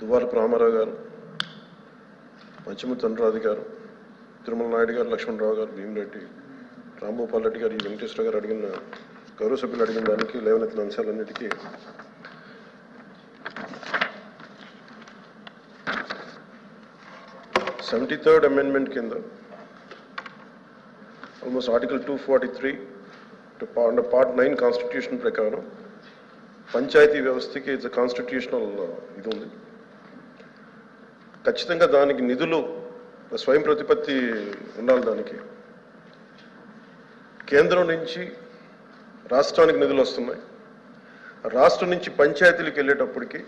దువ్వారపు రామారావు గారు, మంచిమూర్తి అనురాధ గారు, తిరుమల నాయుడు గారు, లక్ష్మణరావు గారు, భీమిరెడ్డి, రాంభూపాల్ రెడ్డి గారు, ఈ వెంకటేశ్వర గారు అడిగిన గౌరవ సభ్యులు అడిగిన దానికి లేవనెత్తిన అంశాలన్నిటికీ థర్డ్ అమెండ్మెంట్ కింద ఆల్మోస్ట్ ఆర్టికల్ 243 పార్ట్ 9 కాన్స్టిట్యూషన్ ప్రకారం పంచాయతీ వ్యవస్థకి ఇట్స్ కాన్స్టిట్యూషనల్ ఇది ఉంది. ఖచ్చితంగా దానికి నిధులు స్వయం ప్రతిపత్తి ఉండాలి. దానికి కేంద్రం నుంచి రాష్ట్రానికి నిధులు వస్తున్నాయి. రాష్ట్రం నుంచి పంచాయతీలకు వెళ్ళేటప్పటికి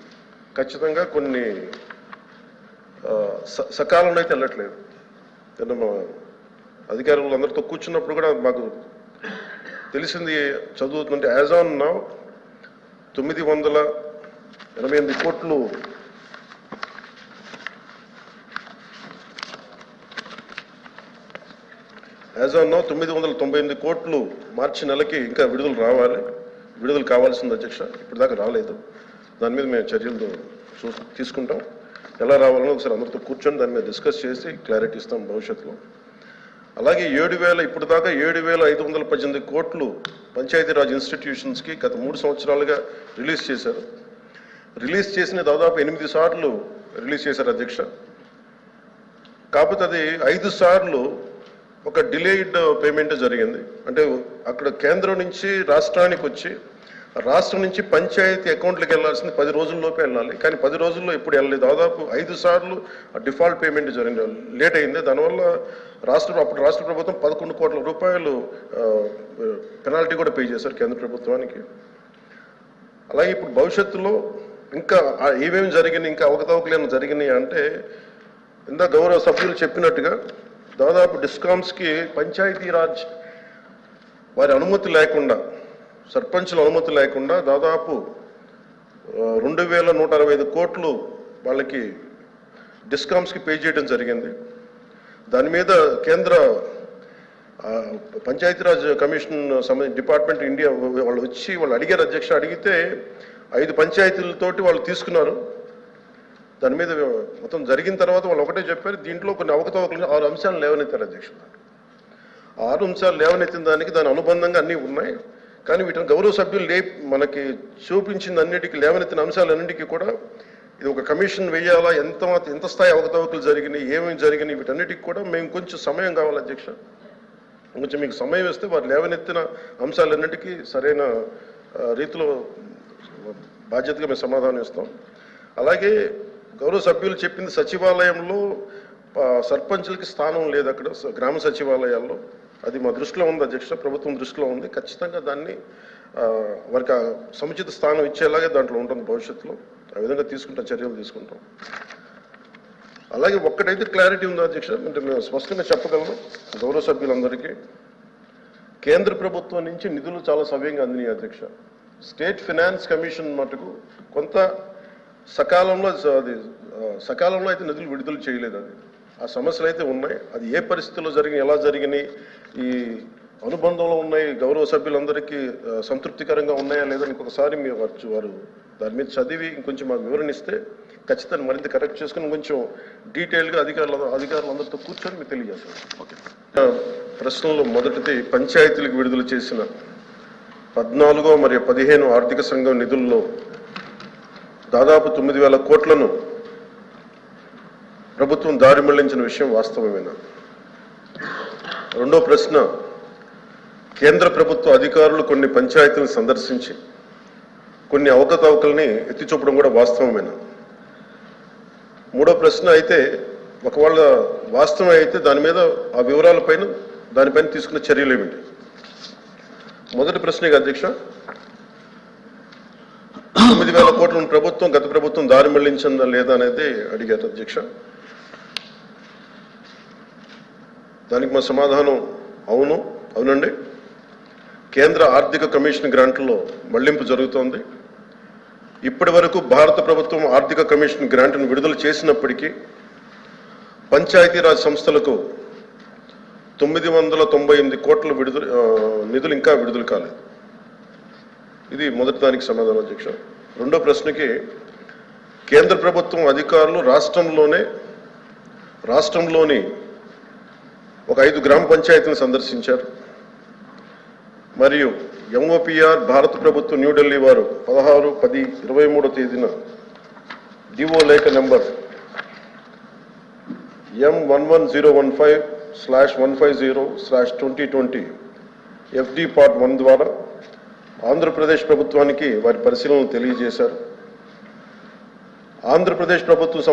ఖచ్చితంగా కొన్ని సకాలంలో అయితే వెళ్ళట్లేదు. మా అధికారులు అందరితో కూర్చున్నప్పుడు కూడా మాకు తెలిసింది చదువుతుంటే యాజ్ ఆన్ నౌ 988 కోట్లు యాజ్ ఆన్ నౌ 998 కోట్లు మార్చి నెలకి ఇంకా విడుదల కావాల్సింది అధ్యక్ష. ఇప్పటిదాకా రాలేదు. దాని మీద మేము చర్యలు తీసుకుంటాం. ఎలా రావాలని ఒకసారి అందరితో కూర్చొని దాని మీద డిస్కస్ చేసి క్లారిటీ ఇస్తాం భవిష్యత్తులో. అలాగే ఇప్పుడు దాకా 7,518 కోట్లు పంచాయతీరాజ్ ఇన్స్టిట్యూషన్స్కి గత 3 సంవత్సరాలుగా రిలీజ్ చేశారు. రిలీజ్ చేసిన దాదాపు 8 సార్లు రిలీజ్ చేశారు అధ్యక్ష. కాకపోతే అది 5 సార్లు ఒక డిలేడ్ పేమెంట్ జరిగింది. అంటే అక్కడ కేంద్రం నుంచి రాష్ట్రానికి వచ్చి రాష్ట్రం నుంచి పంచాయతీ అకౌంట్లకు వెళ్ళాల్సింది 10 రోజుల్లోపే వెళ్ళాలి. కానీ 10 రోజుల్లో ఎప్పుడు వెళ్ళలేదు. దాదాపు 5 సార్లు డిఫాల్ట్ పేమెంట్ జరిగింది, లేట్ అయింది. దానివల్ల అప్పుడు రాష్ట్ర ప్రభుత్వం 11 కోట్ల రూపాయలు పెనాల్టీ కూడా పే చేశారు కేంద్ర ప్రభుత్వానికి. అలాగే ఇప్పుడు భవిష్యత్తులో ఇంకా ఏమేమి జరిగినాయి, ఇంకా అవకతవకలేని జరిగినాయి అంటే ఇందా గౌరవ సభ్యులు చెప్పినట్టుగా దాదాపు డిస్కామ్స్కి పంచాయతీరాజ్ వారి అనుమతి లేకుండా, సర్పంచుల అనుమతి లేకుండా దాదాపు 2,165 కోట్లు వాళ్ళకి డిస్కామ్స్కి పే చేయడం జరిగింది. దాని మీద కేంద్ర పంచాయతీరాజ్ కమిషన్ డిపార్ట్మెంట్ ఇండియా వాళ్ళు వచ్చి వాళ్ళు అడిగారు అధ్యక్ష. అడిగితే 5 పంచాయతీలతోటి వాళ్ళు తీసుకున్నారు. దాని మీద మొత్తం జరిగిన తర్వాత వాళ్ళు ఒకటే చెప్పారు, దీంట్లో కొన్ని అవకతవకలు 6 అంశాలు లేవనెత్తారు అధ్యక్ష. 6 అంశాలు లేవనెత్తిన దాని అనుబంధంగా అన్నీ ఉన్నాయి. కానీ వీటిని గౌరవ సభ్యులు మనకి చూపించిన అన్నిటికీ లేవనెత్తిన అంశాలన్నింటికీ కూడా ఇది ఒక కమిషన్ వేయాలా, ఎంత స్థాయి అవకతవకలు జరిగినాయి, ఏమేమి జరిగినాయి, వీటన్నిటికీ కూడా మేము కొంచెం సమయం కావాలి అధ్యక్ష. కొంచెం మీకు సమయం ఇస్తే వారు లేవనెత్తిన అంశాలన్నింటికీ సరైన రీతిలో బాధ్యతగా మేము సమాధానం ఇస్తాం. అలాగే గౌరవ సభ్యులు చెప్పింది సచివాలయంలో సర్పంచులకి స్థానం లేదు అక్కడ గ్రామ సచివాలయాల్లో. అది మా దృష్టిలో ఉంది అధ్యక్ష, ప్రభుత్వం దృష్టిలో ఉంది. ఖచ్చితంగా దాన్ని వారికి సముచిత స్థానం ఇచ్చేలాగే దాంట్లో ఉంటుంది భవిష్యత్తులో. ఆ విధంగా చర్యలు తీసుకుంటాం. అలాగే ఒక్కటైతే క్లారిటీ ఉంది అధ్యక్ష, అంటే మేము స్పష్టంగా చెప్పగలను గౌరవ సభ్యులందరికీ, కేంద్ర ప్రభుత్వం నుంచి నిధులు చాలా సవ్యంగా అందినాయి అధ్యక్ష. స్టేట్ ఫైనాన్స్ కమిషన్ మటుకు కొంత సకాలంలో అయితే నిధులు విడుదల చేయలేదు. అది ఆ సమస్యలు అయితే ఉన్నాయి. అది ఏ పరిస్థితుల్లో జరిగినాయి, ఎలా జరిగినాయి, ఈ అనుబంధంలో ఉన్నాయి, గౌరవ సభ్యులందరికీ సంతృప్తికరంగా ఉన్నాయా లేదని ఇంకొకసారి వారు దాని మీద చదివి ఇంకొంచెం మాకు వివరణిస్తే ఖచ్చితంగా మరింత కరెక్ట్ చేసుకుని కొంచెం డీటెయిల్గా అధికారులందరితో కూర్చొని మీకు తెలియజేస్తాను. ఓకే. ప్రశ్నలో మొదటిది పంచాయతీలకు విడుదల చేసిన 14 మరియు 15 ఆర్థిక సంఘం నిధుల్లో దాదాపు 9,000 కోట్లను ప్రభుత్వం దారి మళ్లించిన విషయం వాస్తవమేనా? రెండో ప్రశ్న, కేంద్ర ప్రభుత్వ అధికారులు కొన్ని పంచాయతీలను సందర్శించి కొన్ని అవకతవకల్ని ఎత్తి చూపడం కూడా వాస్తవమేనా? మూడో ప్రశ్న అయితే ఒకవేళ వాస్తవం అయితే దాని మీద ఆ దానిపైన తీసుకున్న చర్యలు ఏమిటి? మొదటి ప్రశ్నగా అధ్యక్ష, 9,000 కోట్లను గత ప్రభుత్వం దారి మళ్లించిందా లేదా అనేది అడిగారు అధ్యక్ష. దానికి మా సమాధానం అవునండి. కేంద్ర ఆర్థిక కమిషన్ గ్రాంట్లలో మళ్లింపు జరుగుతోంది. ఇప్పటి వరకు భారత ప్రభుత్వం ఆర్థిక కమిషన్ గ్రాంట్ను విడుదల చేసినప్పటికీ పంచాయతీరాజ్ సంస్థలకు 998 కోట్ల నిధులు ఇంకా విడుదల కాలేదు. ఇది మొదటి దానికి సమాధానం అధ్యక్ష. రెండో ప్రశ్నకి కేంద్ర ప్రభుత్వం అధికారులు రాష్ట్రంలోని ఒక 5 గ్రామ పంచాయతీలను సందర్శించారు. మరియు ఎంఓపిఆర్ భారత ప్రభుత్వం న్యూఢిల్లీ వారు 16/10/23 తేదీన డిఓ లేఖ నెంబర్ M11015/150/2020 FD Part 1 ద్వారా ఆంధ్రప్రదేశ్ ప్రభుత్వానికి వారి పరిశీలనలు తెలియజేశారు. ఆంధ్రప్రదేశ్ ప్రభుత్వం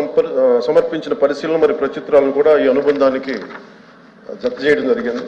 సమర్పించిన పరిశీలన మరియు ప్రత్యుత్తరాలను కూడా ఈ అనుబంధానికి జత చేయడం జరిగింది.